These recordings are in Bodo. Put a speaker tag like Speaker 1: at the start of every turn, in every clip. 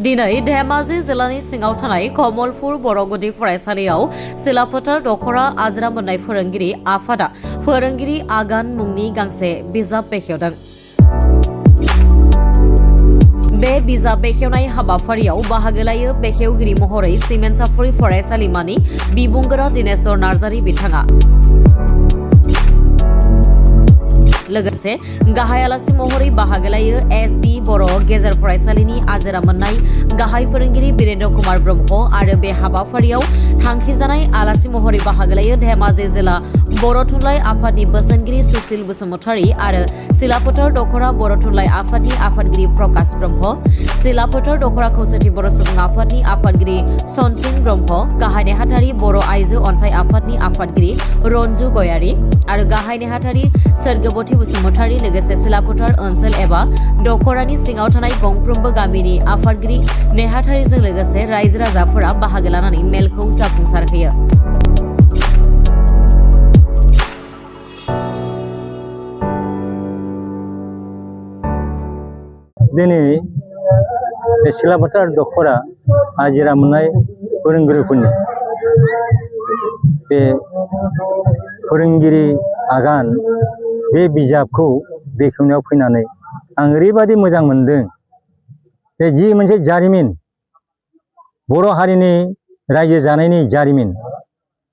Speaker 1: दिनै धेमाजि जिल्लानि सिङाव थानाय कमलपुर बरगुदि फरायसालियाव सिलाफोथार दखरा आजिरा मोननाय फोरोंगिरि आफादा फोरोंगिरि आगान मुंनि गांसे बिजाब बेखेवदों। बे बिजाब बेखेवनाय हाबाफारियाव बाहागो लायो बेखेवगिरि महरै सिमेन्टसाफुरि फरायसालिमानि बिबुंगोरा दिनेश्वर नार्जारि बिथाङा। लोगोसे गाहाय आलासि महरै बाहागो लायो एसबि बर' गेजेर फरायसालिनि आजिरा मोननाय गाहाय फोरोंगिरि बिरेन्द्र कुमार ब्रह्म आरो बे हाबाफारियाव थांखिजानाय आलासि महरै बाहागो लायो धेमाजि जिल्ला बर' थुनलाइ आफादनि बोसोनगिरि सुसिल बसुमतारी आरो सिलाफोथार दखरा बर' थुनलाइ आफादनि आफादगिरि प्रकाश ब्रह्म, सिलाफोथार दखरा खौसेथि बर' सुबुं आफादनि आफादगिरि सनसिं ब्रह्म, गाहाय नेहाथारि बर' आइजो अनसाय आफादनि आफादगिरि रन्जु गयारी आरो गाहाय नेहाथारि सोरगोबती बसुमतारी लोगोसे सिलाफोथार ओनसोल एबा दखरानि सिङाव थानाय गंफ्रोमबो गामिनि आफादगिरि नेहाथारिजों लोगोसे रायजो राजाफोरा बाहागो लानानै मेलखौ जाफुंसारहोयो।
Speaker 2: दिनै सिलाफोथार दखरा आजिरा मोननाय फोरोंगिरिफोरनि बे फोरोंगिरि आगान बे बिजाबखौ बेखेवनायाव फैनानै आं ओरैबायदि मोजां मोनदों। बे जि मोनसे जारिमिन, बर' हारिनि रायजो जानायनि जारिमिन,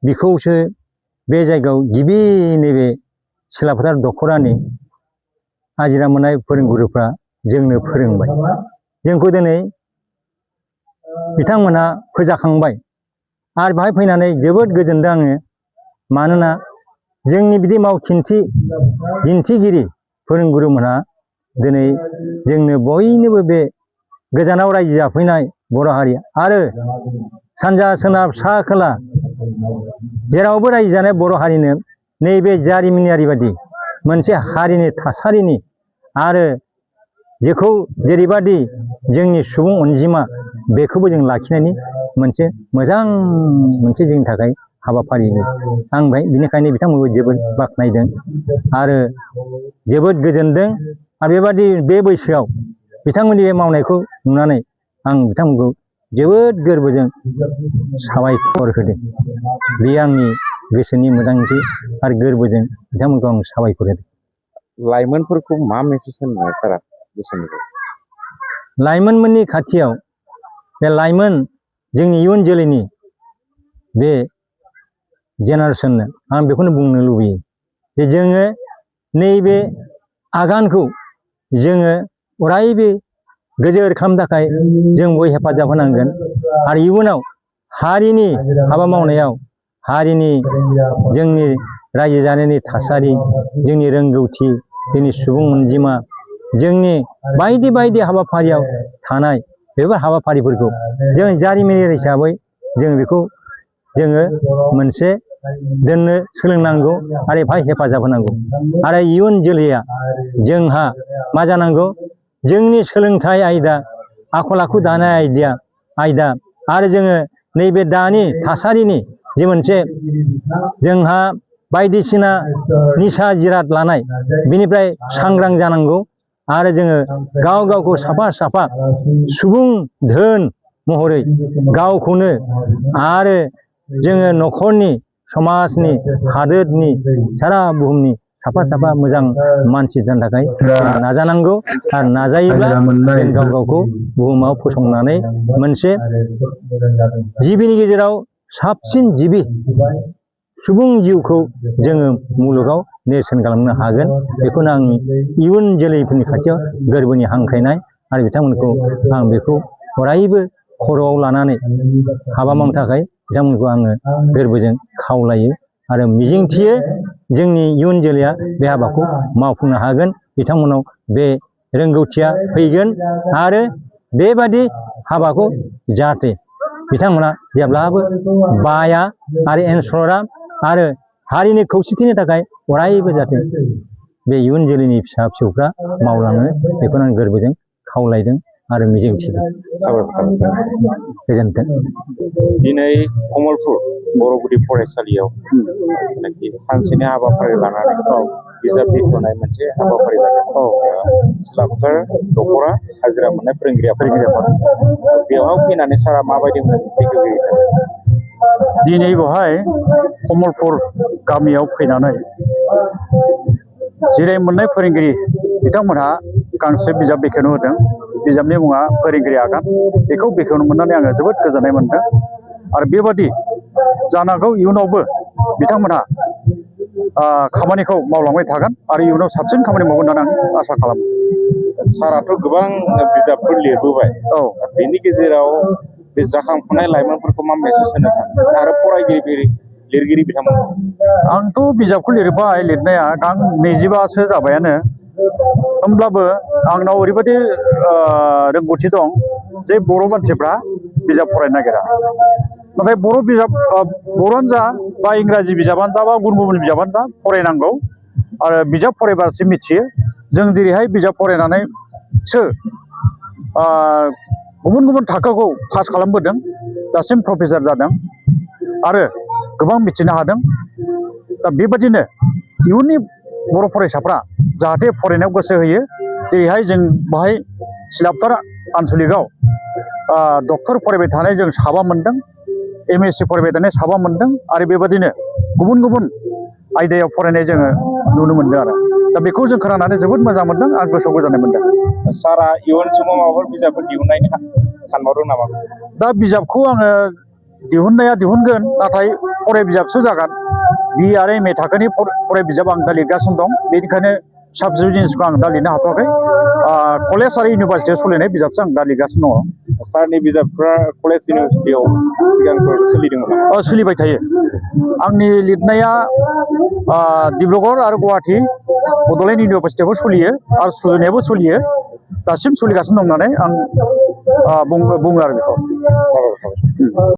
Speaker 2: बेखौसो बे जायगायाव गिबि नैबे सिलाफोथार दखरानि आजिरा मोननाय फोरोंगुरुफ्रा जोंनो फोरोंबाय। जोंखौ दिनै बिथांमोनहा फोजाखांबाय आरो बाहाय फैनानै जोबोद गोजोनदों आङो। मानोना जोंनि बिदि मावखिन्थि दिन्थिगिरि फोरोंगुरुमोनहा दिनै जोंनो बयनोबो बे गोजानाव रायजो जाफैनाय बर' हारि आरो सानजा सोनाब सा खोला जेरावबो रायजो जानाय बर' हारिनो नैबे जारिमिनारि बादि मोनसे हारिनि थासारिनि आरो जेखौ जेरैबादि जोंनि सुबुं अनजिमा बेखौबो जों लाखिनायनि मोनसे मोजां मोनसे जोंनि थाखाय हाबाफारि। आं बिनिखायनो बिथांमोनखौ जोबोद बाख्नायदों आरो जोबोद गोजोनदों। आरो बेबादि बे बैसोआव बिथांमोननि बे मावनायखौ नुनानै आं बिथांमोनखौ जोबोद गोरबोजों साबायखर होदों। बे आंनि गोसोनि मोजांथि आरो गोरबोजों बिथांमोनखौ आं साबायखर होदों।
Speaker 3: लाइमोनफोरखौ मा मेसेज होनो सारा बिसोरनिखौ?
Speaker 2: लाइमोनमोननि खाथियाव बे लाइमोन जोंनि इयुन जोलैनि बे जेनेरेसननो आं बेखौनो बुंनो लुबैयो जे जोङो नैबे आगानखौ जोङो अरायबो गोजोर खालामनो थाखाय जों बयबो हेफाजाब होनांगोन आरो इयुनाव हारिनि हाबा मावनायाव हारिनि जोंनि रायजो जानायनि थासारि, जोंनि रोंगौथि, जोंनि सुबुं अनजिमा, जोंनि बायदि बायदि हाबाफारियाव थानाय बेफोर हाबाफारिफोरखौ जों जारिमिनारि हिसाबै जों बेखौ जोङो मोनसे दोननो सोलोंनांगौ आरो बेवहाय हेफाजाब होनांगौ। आरो इयुन जोलैया जोंहा मा जानांगौ, जोंनि सोलोंथाइ आयदा, आखल आखु दानाय आयदा आरो जोङो नैबे दानि थासारिनि जे मोनसे जोंहा बायदिसिना निसा जिराद लानाय बिनिफ्राय सांग्रां जानांगौ आरो जोङो गाव गावखौ साफा साफा सुबुं धोन महरै गावखौनो आरो जोङो न'खरनि, समाजनि, हादोरनि, सारा बुहुमनि साफा साफा मोजां मानसि जानो थाखाय नाजानांगौ आरो नाजायोब्ला जों गाव गावखौ बुहुमाव फसंनानै मोनसे जिबिनि गेजेराव साबसिन जिबि सुबुं जिउखौ जोङो मुलुगाव नेरसोन खालामनो हागोन। बेखौनो आंनि इयुन जोलैफोरनि खाथियाव गोरबोनि हांख्रायनाय आरो बिथांमोनखौ आं बेखौ अरायबो खर'आव लानानै हाबा मावनो थाखाय बिथांमोनखौ आङो गोरबोजों खावलायो आरो मिजिंथियो जोंनि इयुन जोलैया बे हाबाखौ मावफुंनो हागोन। बिथांमोनाव बे रोंगौथिया फैगोन आरो बेबादि हाबाखौ जाहाथे बिथांमोना जेब्लाबो बाया आरो एनसरा आरो हारिनि खौसेथिनि थाखाय अरायबो जाहाथे बे इयुन जोलैनि फिसा फिसौफ्रा मावलाङो, बेखौनो आं गोरबोजों खावलायदों आरो मिजिंथिदों। गोजोन्थों।
Speaker 3: दिनै कमलपुर बरगुदि फरायसालियाव सानसेनि हाबाफारि लानानै बिजाब बेखेवनाय मोनसे हाबाफारि लागोन सिलाफोर दख'रा हाजिरा मोननाय फोरोंगिरिफोर बेवहाय फैनानै सारा माबायदि बेखेवगिरि सार
Speaker 4: दिनै बेवहाय कमलपुर गामियाव फैनानै जिराय मोननाय फोरोंगिरि बिथांमोनहा गांसे बिजाब बेखेवनो होदों। बिजाबनि मुङा फोरोंगिरि आगान। बेखौ बेखेवनो मोननानै आङो जोबोद गोजोननाय मोनदों आरो बेबादि जानांगौ इयुनावबो बिथांमोनहा खामानिखौ मावलांबाय थागोन आरो इयुनाव साबसिन खामानि मावगोन होननानै आं आसा खालामो।
Speaker 3: साराथ' गोबां बिजाबफोर लिरबोबाय बेनि गेजेराव बे जाखांफुनाय लाइमोनफोरखौ मा मेसेज होनो सानो आरो फरायगिरि लिरगिरि बिथांमोनखौ?
Speaker 4: आंथ' बिजाबखौ लिरबाय लिरनाया गां 20बासो जाबायानो। होमब्लाबो आंनाव ओरैबायदि रोंगौथि दं जे बर' मानसिफ्रा बिजाब फरायनो नागिरा। नाथाय बर' बिजाब बर'आनो जा बा इंराजि बिजाबानो जा बा गुबुन गुबुन बिजाबानो जा फरायनांगौ आरो बिजाब फरायबासो मिथियो। जों जेरैहाय बिजाब फरायनानैसो गुबुन गुबुन थाखोखौ पास खालामबोदों, दासिम प्रफेसार जादों आरो गोबां मिथिनो हादों। दा बेबादिनो इयुननि बर' फरायसाफ्रा जाहाथे फरायनायाव गोसो होयो। जेरैहाय जों बाहाय सिलाफोर आनसलिकआव डक्टर फरायबाय थानाय जों 7 मोनदों, MSc फरायबाय थानाय 7 मोनदों आरो बेबादिनो गुबुन गुबुन आयदायाव फरायनाय जोङो नुनो मोनदों आरो दा बेखौ जों खोनानानै जोबोद मोजां मोनदों आरो गोसोआव गोजोननाय मोनदों।
Speaker 3: सारा इयुन समाव माबाफोर बिजाबफोर दिहुननायनि सानबावदों नामा?
Speaker 4: दा बिजाबखौ आङो दिहुनगोन, नाथाय फराय बिजाबसो जागोन। BA आरो MA थाखोनि फराय बिजाब आं दा लिरगासिनो दं। बेनिखायनो साबजेक्ट जिनिसखौ आं दा लिरनो हाथ'वाखै। कलेज आरो इउनिभारसिटियाव सोलिनाय बिजाबसो आं दा लिरगासिनो दङ।
Speaker 3: सारनि बिजाबफ्रा कलेज इउनिभारसिटियाव सिगांफोर सोलिदोंमोन नामा?
Speaker 4: सोलिबाय थायो। आंनि लिरनाया डिब्रुगड़ आरो गुवाहाटी बड'लेण्ड इउनिभारसिटियावबो सोलियो आरो सुजुनायावबो सोलियो। दासिम सोलिगासिनो दं होननानै आं बुङो आरो बेखौ।